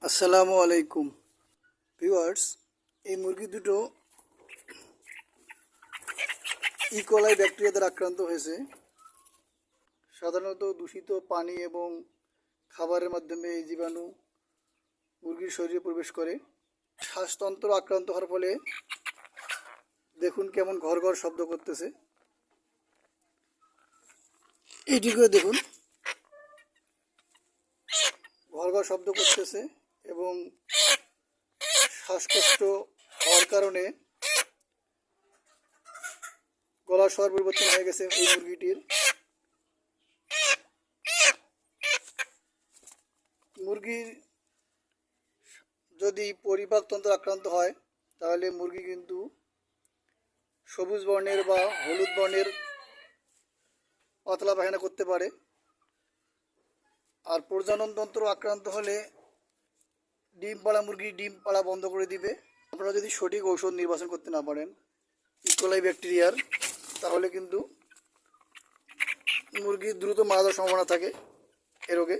আসসালামু আলাইকুম ভিউয়ার্স। এই মুরগি দুটো ইকোলাই ব্যাকটেরিয়া দ্বারা আক্রান্ত হয়েছে। সাধারণত দূষিত পানি এবং খাবারের মাধ্যমে এই জীবাণু মুরগির শরীরে প্রবেশ করে। শ্বাসতন্ত্র আক্রান্ত হওয়ার ফলে দেখুন কেমন ঘর ঘর শব্দ করতেছে। এইটিকেও দেখুন ঘর ঘর শব্দ করতেছে এবং শ্বাসকষ্ট হওয়ার কারণে গলার স্বর পরিবর্তন হয়ে গেছে এই মুরগিটির। মুরগির যদি পরিপাকতন্ত্র আক্রান্ত হয় তাহলে মুরগি কিন্তু সবুজ বর্ণের বা হলুদ বর্ণের পাতলা পায়খানা করতে পারে। আর প্রজননতন্ত্র আক্রান্ত হলে ডিম পাড়া মুরগি ডিম পাড়া বন্ধ করে দিবে। আপনারা যদি সঠিক ঔষধ নির্বাচন করতে না পারেন ইকোলাই ব্যাকটেরিয়ার, তাহলে কিন্তু মুরগি দ্রুত মারা যাওয়ার সম্ভাবনা থাকে এ রোগে।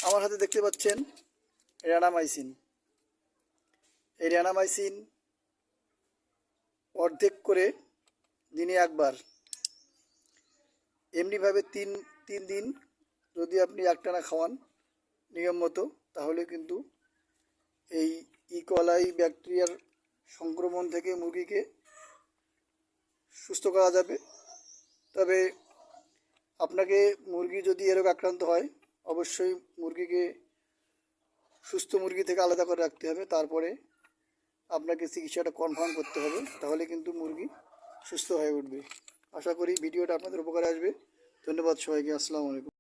আমার হাতে দেখতে পাচ্ছেন র্যানামাইসিন। এই র্যানামাইসিন অর্ধেক করে দিনে একবার এমনিভাবে তিন দিন যদি আপনি একটানা খাওয়ান নিয়ম মতো, তাহলে কিন্তু এই ইকোলাই ব্যাকটেরিয়ার সংক্রমণ থেকে মুরগিকে সুস্থ করা যাবে। তবে আপনাকে মুরগি যদি এ রোগে আক্রান্ত হয় অবশ্যই মুরগিকে সুস্থ মুরগি থেকে আলাদা করে রাখতে হবে। তারপরে আপনাকে চিকিৎসাটা কনফার্ম করতে হবে, তাহলে কিন্তু মুরগি সুস্থ হয়ে উঠবে। আশা করি ভিডিওটা আপনাদের উপকারে আসবে। ধন্যবাদ সবাইকে। আসসালামু আলাইকুম।